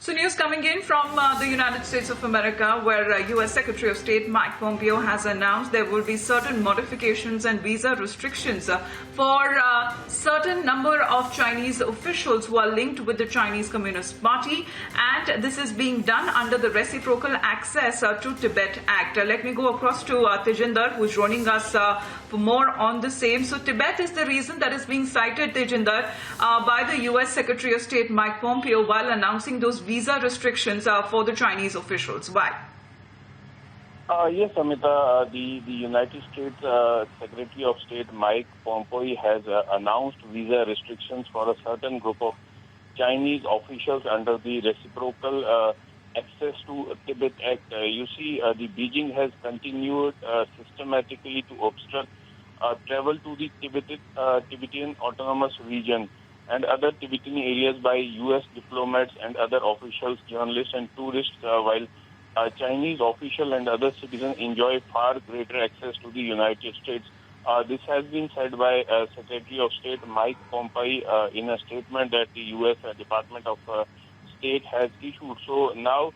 So news coming in from the United States of America, where U.S. Secretary of State Mike Pompeo has announced there will be certain modifications and visa restrictions for certain number of Chinese officials who are linked with the Chinese Communist Party, and this is being done under the Reciprocal Access to Tibet Act. Let me go across to Tejinder, who is joining us for more on the same. So Tibet is the reason that is being cited, Tejinder, by the U.S. Secretary of State Mike Pompeo while announcing those visa restrictions for the Chinese officials. Why? Yes, Amita, the United States Secretary of State Mike Pompeo has announced visa restrictions for a certain group of Chinese officials under the Reciprocal Access to Tibet Act. You see, the Beijing has continued systematically to obstruct travel to the Tibetan Autonomous Region and other Tibetan areas by U.S. diplomats and other officials, journalists and tourists, while Chinese officials and other citizens enjoy far greater access to the United States. This has been said by Secretary of State Mike Pompeo in a statement that the U.S. Department of State has issued. So now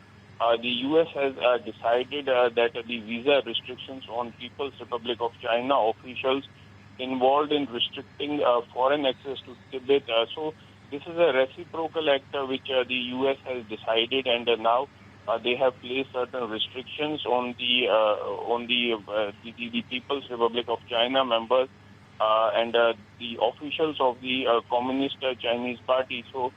the U.S. has decided that the visa restrictions on People's Republic of China officials involved in restricting foreign access to Tibet. So this is a reciprocal act which the U.S. has decided, and now they have placed certain restrictions on the People's Republic of China members and the officials of the Communist Chinese Party. So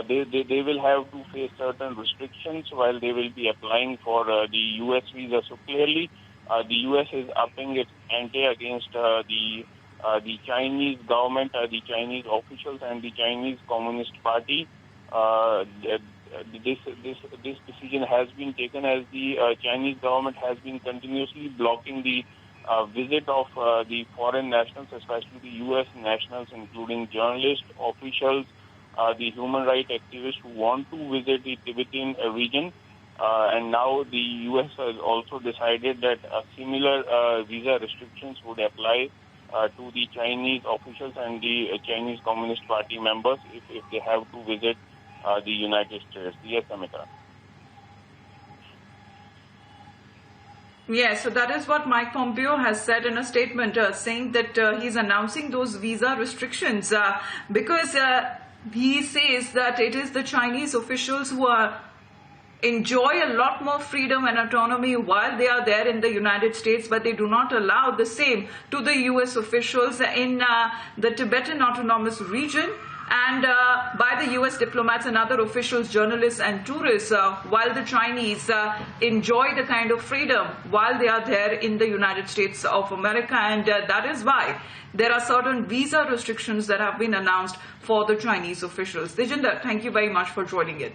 they will have to face certain restrictions while they will be applying for the U.S. visa. So clearly, the U.S. is upping its ante against the Chinese government, the Chinese officials, and the Chinese Communist Party. This decision has been taken as the Chinese government has been continuously blocking the visit of the foreign nationals, especially the U.S. nationals, including journalists, officials, the human rights activists who want to visit the Tibetan region. And now the U.S. has also decided that similar visa restrictions would apply to the Chinese officials and the Chinese Communist Party members if they have to visit the United States. Yes, Amita. Yes, so that is what Mike Pompeo has said in a statement, saying that he's announcing those visa restrictions because he says that it is the Chinese officials who enjoy a lot more freedom and autonomy while they are there in the United States, but they do not allow the same to the U.S. officials in the Tibetan Autonomous Region and by the U.S. diplomats and other officials, journalists and tourists, while the Chinese enjoy the kind of freedom while they are there in the United States of America. And that is why there are certain visa restrictions that have been announced for the Chinese officials. Tejinder, thank you very much for joining it.